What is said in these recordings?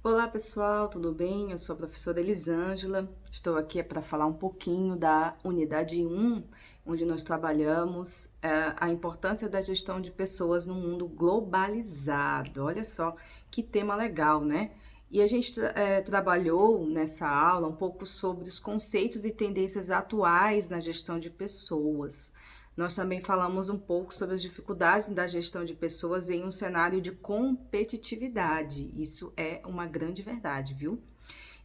Olá pessoal, tudo bem? Eu sou a professora Elisângela. Estou aqui para falar um pouquinho da unidade 1, onde nós trabalhamos a importância da gestão de pessoas no mundo globalizado. Olha só que tema legal, né? E a gente trabalhou nessa aula um pouco sobre os conceitos e tendências atuais na gestão de pessoas. Nós também falamos um pouco sobre as dificuldades da gestão de pessoas em um cenário de competitividade. Isso é uma grande verdade, viu?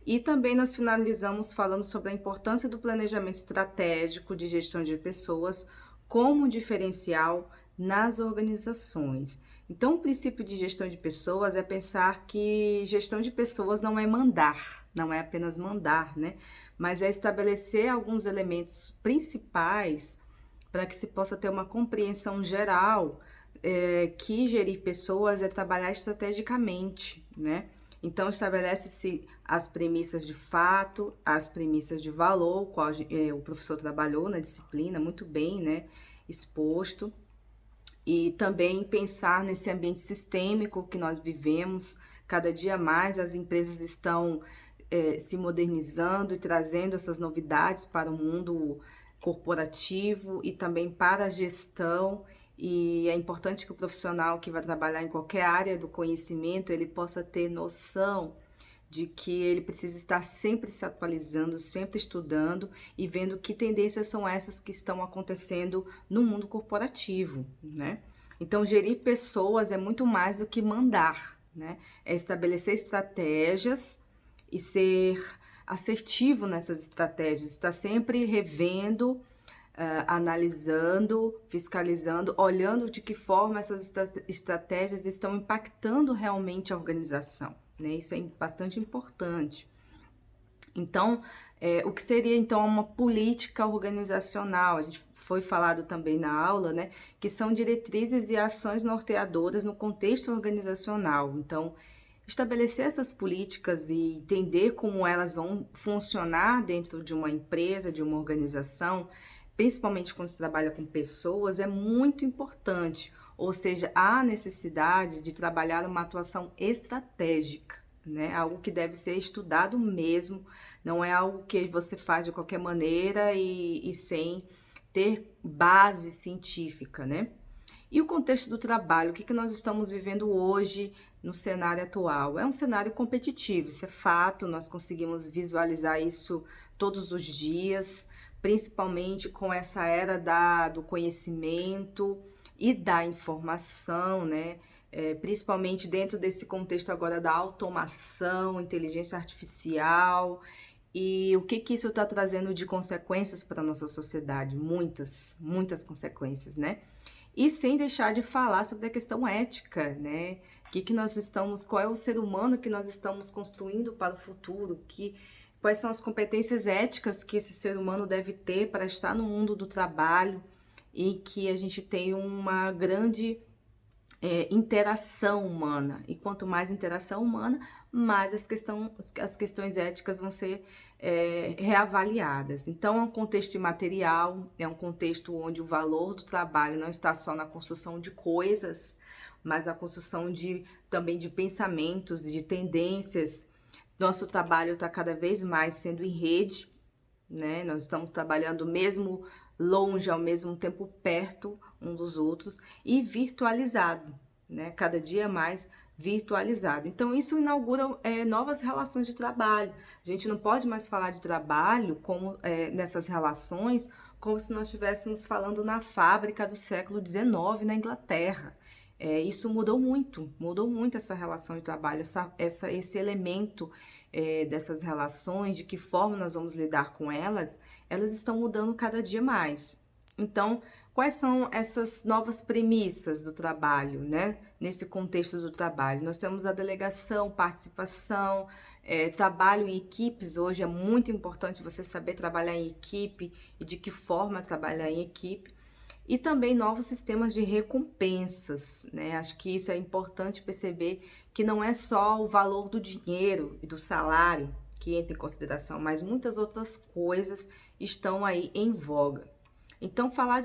E também nós finalizamos falando sobre a importância do planejamento estratégico de gestão de pessoas como diferencial nas organizações. Então, o princípio de gestão de pessoas é pensar que gestão de pessoas não é mandar, não é apenas mandar, né? Mas é estabelecer alguns elementos principais para que se possa ter uma compreensão geral que gerir pessoas é trabalhar estrategicamente, né? Então, estabelece-se as premissas de fato, as premissas de valor, qual o professor trabalhou na disciplina muito bem, né? Exposto. E também pensar nesse ambiente sistêmico que nós vivemos. Cada dia mais as empresas estão se modernizando e trazendo essas novidades para o mundo corporativo e também para a gestão. E é importante que o profissional que vai trabalhar em qualquer área do conhecimento, ele possa ter noção de que ele precisa estar sempre se atualizando, sempre estudando e vendo que tendências são essas que estão acontecendo no mundo corporativo, né? Então, gerir pessoas é muito mais do que mandar, né? É estabelecer estratégias e ser assertivo nessas estratégias, estar sempre revendo, analisando, fiscalizando, olhando de que forma essas estratégias estão impactando realmente a organização, né? Isso é bastante importante. Então, o que seria então uma política organizacional? A gente foi falado também na aula, né, que são diretrizes e ações norteadoras no contexto organizacional. Então, estabelecer essas políticas e entender como elas vão funcionar dentro de uma empresa, de uma organização, principalmente quando se trabalha com pessoas, é muito importante. Ou seja, há necessidade de trabalhar uma atuação estratégica, né? Algo que deve ser estudado mesmo, não é algo que você faz de qualquer maneira e sem ter base científica, né? E o contexto do trabalho, o que nós estamos vivendo hoje no cenário atual? É um cenário competitivo, isso é fato, nós conseguimos visualizar isso todos os dias, principalmente com essa era do conhecimento e da informação, né? Principalmente dentro desse contexto agora da automação, inteligência artificial, e o que isso está trazendo de consequências para a nossa sociedade? Muitas, muitas consequências, né? E sem deixar de falar sobre a questão ética, né? Que nós estamos, qual é o ser humano que nós estamos construindo para o futuro? Quais são as competências éticas que esse ser humano deve ter para estar no mundo do trabalho e que a gente tem uma grande interação humana. E quanto mais interação humana, mais as questões éticas vão ser reavaliadas. Então, é um contexto imaterial, é um contexto onde o valor do trabalho não está só na construção de coisas, mas a construção também de pensamentos, de tendências. Nosso trabalho está cada vez mais sendo em rede, né? Nós estamos trabalhando mesmo longe, ao mesmo tempo perto um dos outros e virtualizado, né? Cada dia mais virtualizado. Então, isso inaugura novas relações de trabalho. A gente não pode mais falar de trabalho como nessas relações como se nós estivéssemos falando na fábrica do século XIX na Inglaterra. Isso mudou muito essa relação de trabalho, esse elemento dessas relações, de que forma nós vamos lidar com elas, elas estão mudando cada dia mais. Então, quais são essas novas premissas do trabalho, né? Nesse contexto do trabalho, nós temos a delegação, participação, trabalho em equipes. Hoje é muito importante você saber trabalhar em equipe e de que forma trabalhar em equipe. E também novos sistemas de recompensas, né? Acho que isso é importante perceber que não é só o valor do dinheiro e do salário que entra em consideração, mas muitas outras coisas estão aí em voga. Então, falar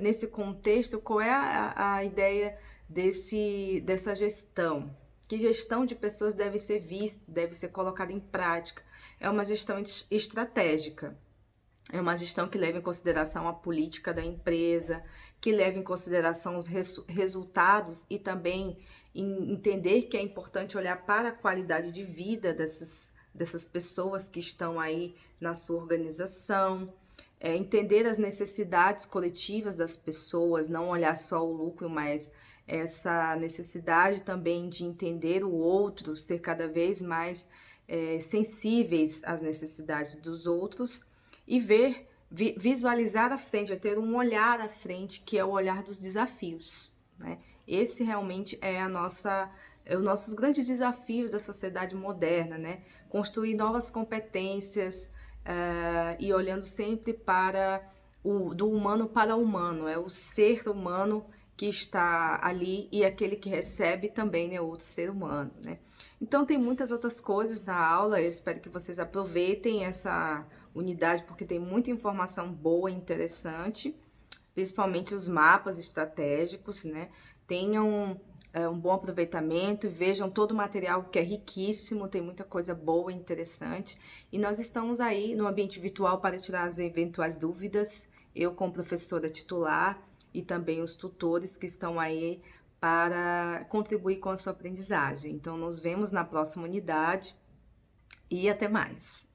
nesse contexto, qual é a ideia dessa gestão? que gestão de pessoas deve ser vista, deve ser colocada em prática. É uma gestão estratégica. É uma gestão que leva em consideração a política da empresa, que leva em consideração os resultados e também entender que é importante olhar para a qualidade de vida dessas pessoas que estão aí na sua organização, entender as necessidades coletivas das pessoas, não olhar só o lucro, mas essa necessidade também de entender o outro, ser cada vez mais sensíveis às necessidades dos outros e visualizar à frente, ter um olhar à frente, que é o olhar dos desafios, né? Esse realmente é os nossos grandes desafios da sociedade moderna, né? Construir novas competências e olhando sempre do humano para o humano, é o ser humano que está ali e aquele que recebe também é outro ser humano, né? Então tem muitas outras coisas na aula, eu espero que vocês aproveitem essa unidade porque tem muita informação boa e interessante, principalmente os mapas estratégicos, né? Tenham um bom aproveitamento e vejam todo o material que é riquíssimo, tem muita coisa boa e interessante. E nós estamos aí no ambiente virtual para tirar as eventuais dúvidas, eu como professora titular e também os tutores que estão aí para contribuir com a sua aprendizagem. Então, nos vemos na próxima unidade e até mais!